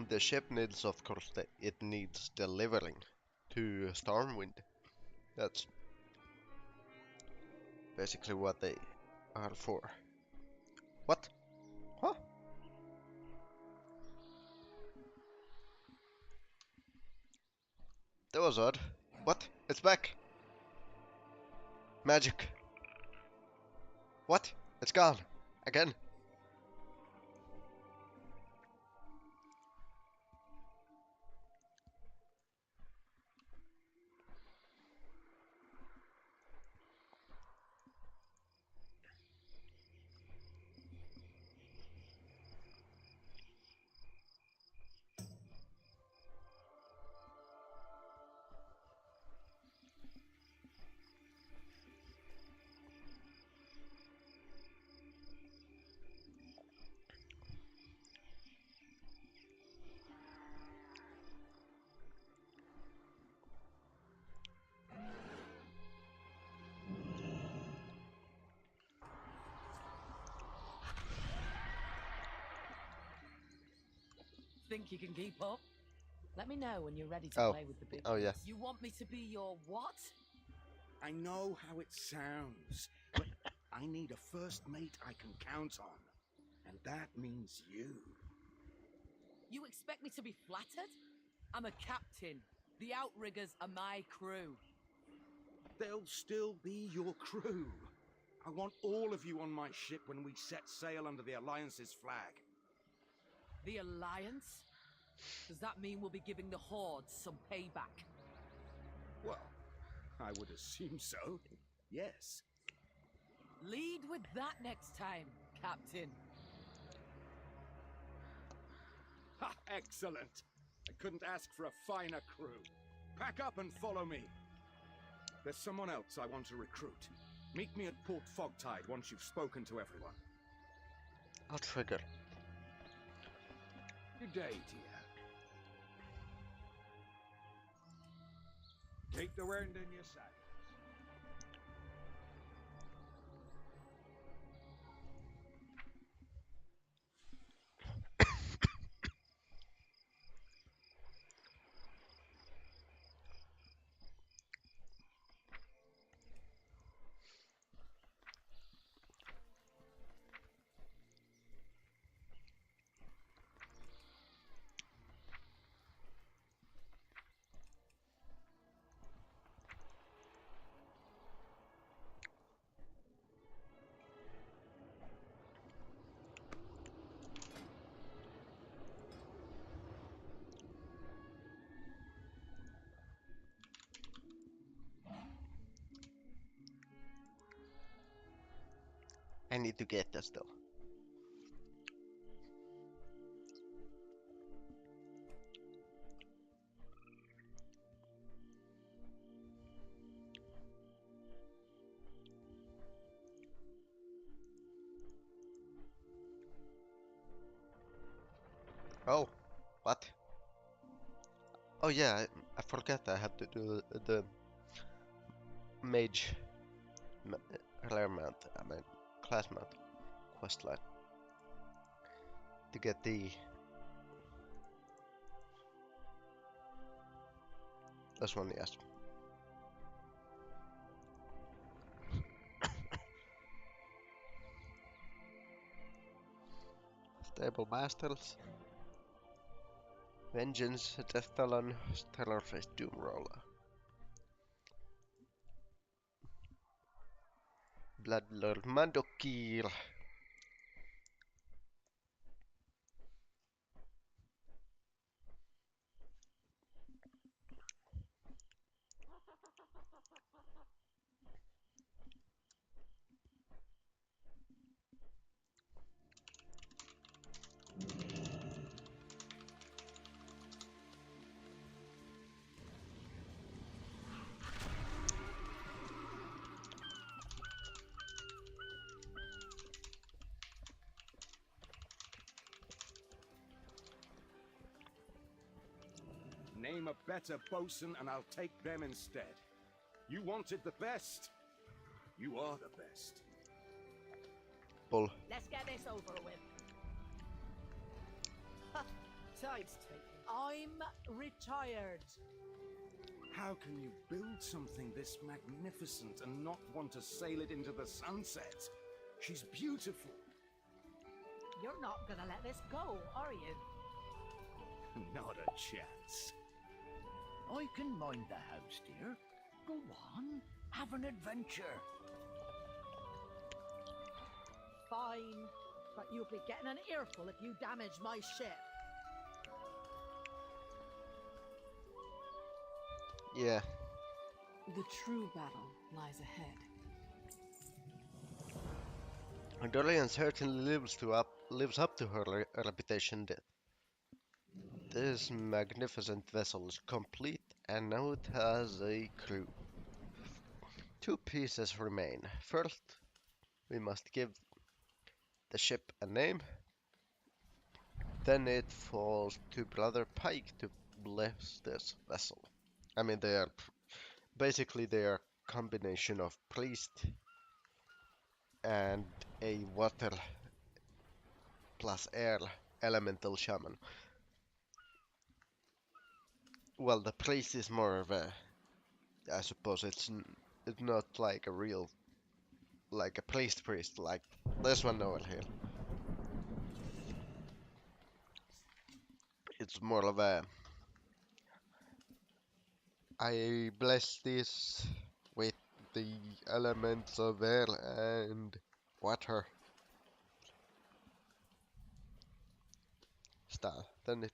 The ship needs, of course, it needs delivering to Stormwind. That's basically what they are for. What? Huh? That was odd. What? It's back! Magic! What? It's gone! Again? Think you can keep up? Let me know when you're ready to Oh. play with the big Oh, yeah. ones. You want me to be your what? I know how it sounds, but I need a first mate I can count on. And that means you. You expect me to be flattered? I'm a captain. The Outriggers are my crew. They'll still be your crew. I want all of you on my ship when we set sail under the Alliance's flag. The Alliance? Does that mean we'll be giving the Horde some payback? Well, I would assume so. Yes. Lead with that next time, Captain. Ha! Excellent. I couldn't ask for a finer crew. Pack up and follow me. There's someone else I want to recruit. Meet me at Port Fogtide once you've spoken to everyone. Outrigger. Good day, dear. Take the wind in your saddles. I need to get this though. Oh, what? Oh yeah, I forgot I had to do the mage rare mount, I mean class mount questline to get the this one, yes. Stable Masters, Vengeance, Death Talon, Stellar Face, Doom Roller, Bloodlord Mandokir. Name a better bosun and I'll take them instead. You wanted the best. You are the best. Bull. Let's get this over with. Tide's taken. I'm retired. How can you build something this magnificent and not want to sail it into the sunset? She's beautiful. You're not gonna let this go, are you? Not a chance. I can mind the house, dear. Go on, have an adventure. Fine, but you'll be getting an earful if you damage my ship. Yeah. The true battle lies ahead. Dorian certainly lives up to her reputation. This magnificent vessel is complete, and now it has a crew. Two pieces remain. First, we must give the ship a name. Then it falls to Brother Pike to bless this vessel. I mean, they are a combination of priest and a water plus air elemental shaman. Well, the priest is more of a, I suppose it's not like a real, like a priest like this one over here. It's more of a, I bless this with the elements of air and water style. Then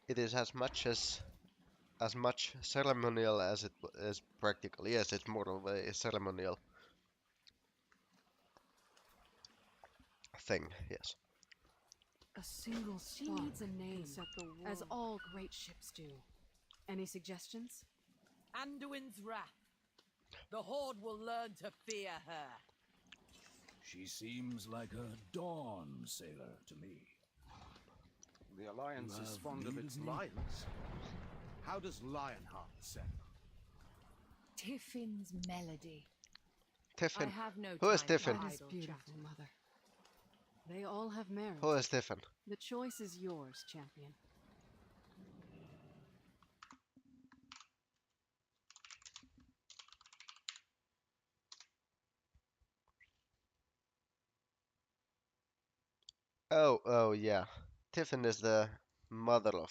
it is as much ceremonial as it is practical. Yes, it's more of a ceremonial thing. Yes. A single She spark needs a name, can set the world, as world. all great ships do. Any suggestions? Anduin's wrath. The Horde will learn to fear her. She seems like a dawn sailor to me. The Alliance You is have fond of need its of me? lions. How does Lionheart sound? Tiffin's melody. Tiffin. I have no Who is time Tiffin? for That is idle beautiful, chatter. Mother. They all have merit. Who is Tiffin? The choice is yours, champion. Oh, yeah. Tiffin is the mother of.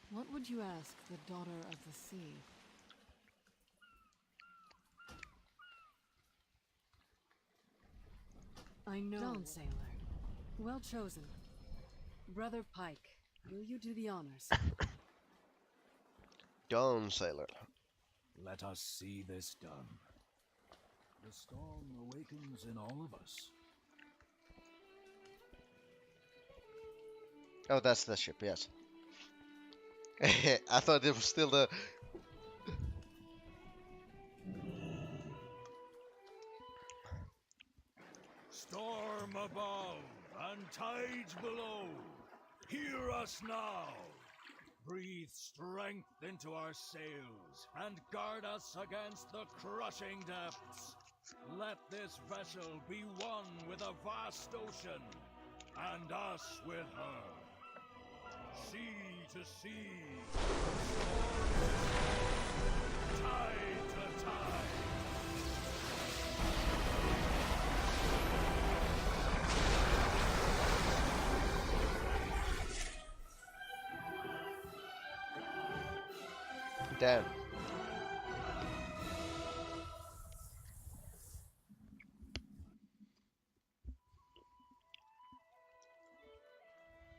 What would you ask the daughter of the sea? I know. Dawn Sailor. Well chosen. Brother Pike, will you do the honors? Dawn Sailor. Let us see this done. The storm awakens in all of us. Oh, that's the ship, yes. I thought it was still the... Storm above and tides below, hear us now. Breathe strength into our sails and guard us against the crushing depths. Let this vessel be one with a vast ocean, and us with her. Sea to sea, tide to tide. Damn.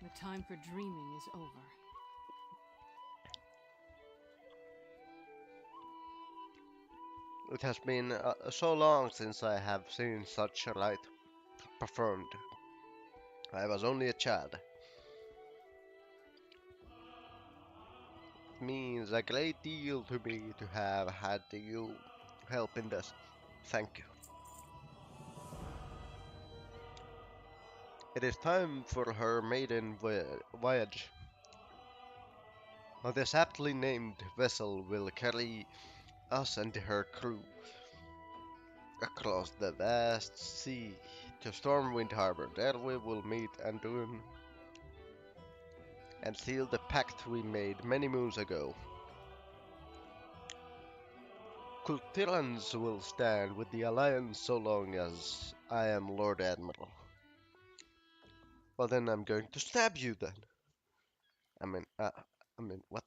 The time for dreaming is over. It has been so long since I have seen such a rite performed. I was only a child. It means a great deal to me to have had you help in this. Thank you. It is time for her maiden voyage. Now this aptly named vessel will carry us and her crew across the vast sea to Stormwind Harbor. There we will meet Anduin and seal the pact we made many moons ago. Tirans will stand with the Alliance so long as I am Lord Admiral. Well then I'm going to stab you then. I mean, I mean, what?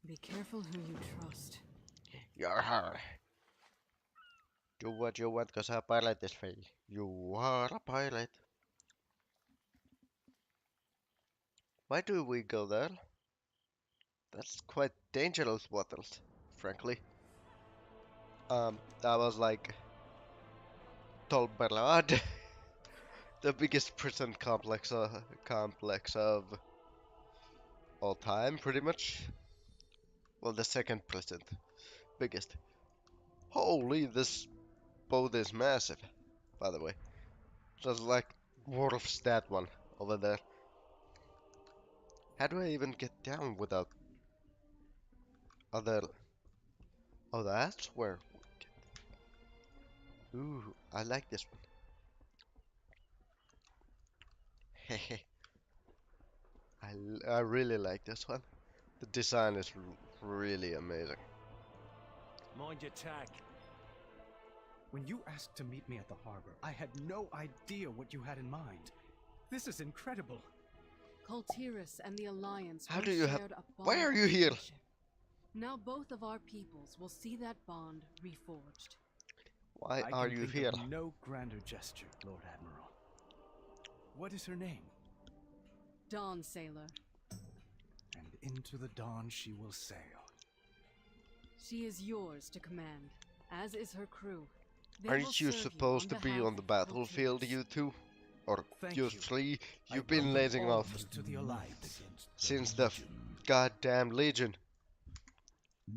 Be careful who you trust. Yarr. Do what you want, cause a pilot is free. You are a pilot. Why do we go there? That's quite dangerous waters, frankly. That was like Tolberad, the biggest prison complex of all time, pretty much. Well, the second prison, biggest. Holy, this boat is massive, by the way. Just like Worf's that one over there. How do I even get down without other... Oh, that's where... Ooh, I like this one. Hehe. I really like this one. The design is really amazing. Mind your tack. When you asked to meet me at the harbor, I had no idea what you had in mind. This is incredible. Kultiras and the Alliance How once do you have... shared a bond Why are of you here? friendship. Now both of our peoples will see that bond reforged. Why I are can you think here? of no grander gesture, Lord Admiral. What is her name? Dawn Sailor. And into the dawn she will sail. She is yours to command, as is her crew. They will Aren't you serve supposed to be behalf on the of battlefield, Kultiras. you two? Or Thank you you. three? I You've been welcome lazing all off to the Alliance. since the goddamn Legion.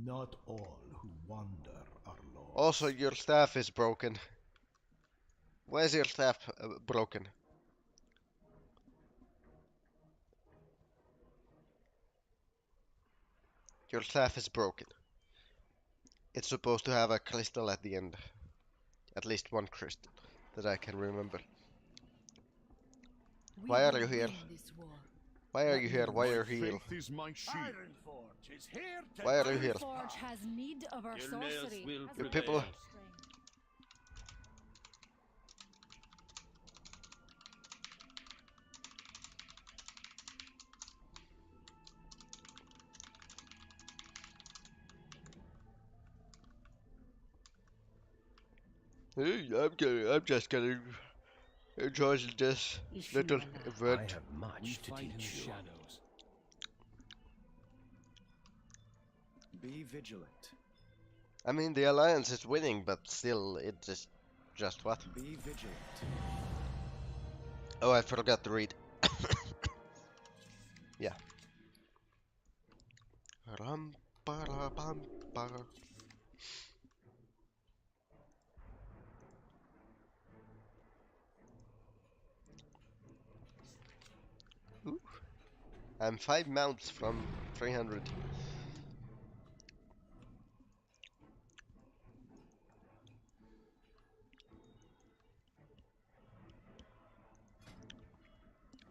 Not all who wander are lost. Also, your staff is broken. Why is your staff broken? Your staff is broken. It's supposed to have a crystal at the end. At least one crystal that I can remember. We Why are will you here? win this war. Why are Let you me here? Why ensure. are you here? Faith is my shield. Ironforge is here to Why are you here? Ironforge has need of our sorcery. You people... Hey, I'm just gonna enjoy this little event. I have much to teach you. Shadows. Be vigilant. I mean, the Alliance is winning, but still, it's just what? Be vigilant. Oh, I forgot to read. Yeah. Ram, para, bam, para. Ooh. I'm 5 mounts from 300.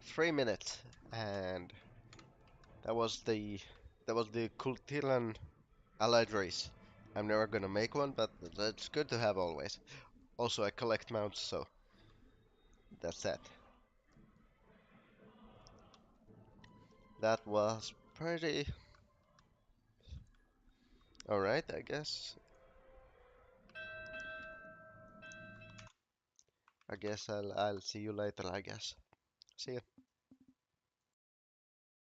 Three minutes, and that was the Kultiran allied race. I'm never gonna make one, but that's good to have always. Also, I collect mounts, so that's that. That was pretty alright, I guess. I guess I'll see you later, I guess. See ya.